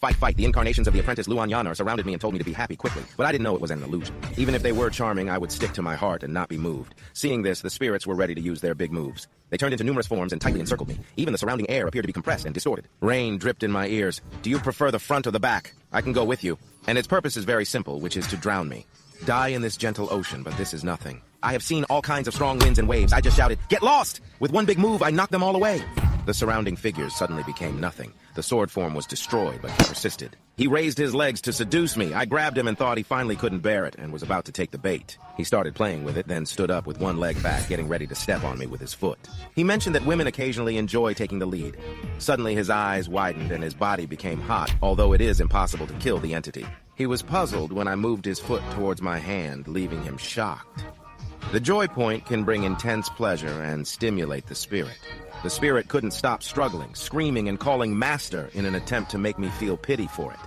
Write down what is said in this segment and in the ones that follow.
Fight, fight. The incarnations of the apprentice Luan Yaner surrounded me and told me to be happy quickly, but I didn't know it was an illusion. Even if they were charming, I would stick to my heart and not be moved. Seeing this, the spirits were ready to use their big moves. They turned into numerous forms and tightly encircled me. Even the surrounding air appeared to be compressed and distorted. Rain dripped in my ears. Do you prefer the front or the back? I can go with you. And its purpose is very simple, which is to drown me. Die in this gentle ocean, but this is nothing. I have seen all kinds of strong winds and waves. I just shouted, "Get lost!" With one big move, I knocked them all away. The surrounding figures suddenly became nothing. The sword form was destroyed, but he persisted. He raised his legs to seduce me. I grabbed him and thought he finally couldn't bear it and was about to take the bait. He started playing with it, then stood up with one leg back, getting ready to step on me with his foot. He mentioned that women occasionally enjoy taking the lead. Suddenly his eyes widened and his body became hot, although it is impossible to kill the entity. He was puzzled when I moved his foot towards my hand, leaving him shocked. The joy point can bring intense pleasure and stimulate the spirit. The spirit couldn't stop struggling, screaming and calling master in an attempt to make me feel pity for it.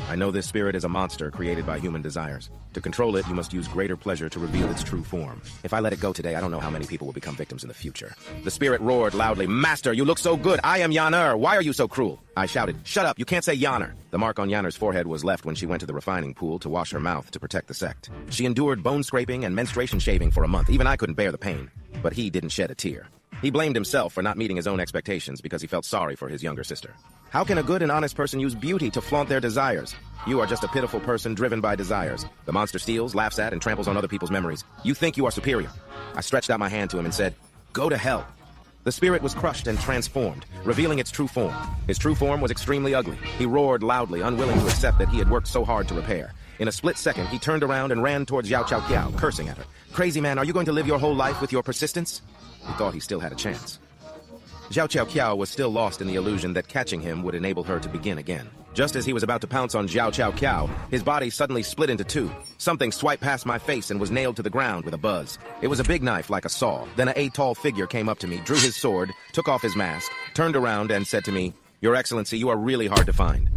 I know this spirit is a monster created by human desires. To control it, you must use greater pleasure to reveal its true form. If I let it go today, I don't know how many people will become victims in the future. The spirit roared loudly, "Master, you look so good. I am Yaner. Why are you so cruel?" I shouted, "Shut up, you can't say Yaner." The mark on Yaner's forehead was left when she went to the refining pool to wash her mouth to protect the sect. She endured bone scraping and menstruation shaving for a month. Even I couldn't bear the pain. But he didn't shed a tear. He blamed himself for not meeting his own expectations because he felt sorry for his younger sister. How can a good and honest person use beauty to flaunt their desires? You are just a pitiful person driven by desires. The monster steals, laughs at, and tramples on other people's memories. You think you are superior. I stretched out my hand to him and said, "Go to hell." The spirit was crushed and transformed, revealing its true form. His true form was extremely ugly. He roared loudly, unwilling to accept that he had worked so hard to repair. In a split second, he turned around and ran towards Yao Chao Kiao, cursing at her. "Crazy man, are you going to live your whole life with your persistence?" He thought he still had a chance. Zhao Chao Kiao was still lost in the illusion that catching him would enable her to begin again. Just as he was about to pounce on Zhao Chao Kiao, his body suddenly split into two. Something swiped past my face and was nailed to the ground with a buzz. It was a big knife like a saw. Then a tall figure came up to me, drew his sword, took off his mask, turned around and said to me, "Your Excellency, you are really hard to find."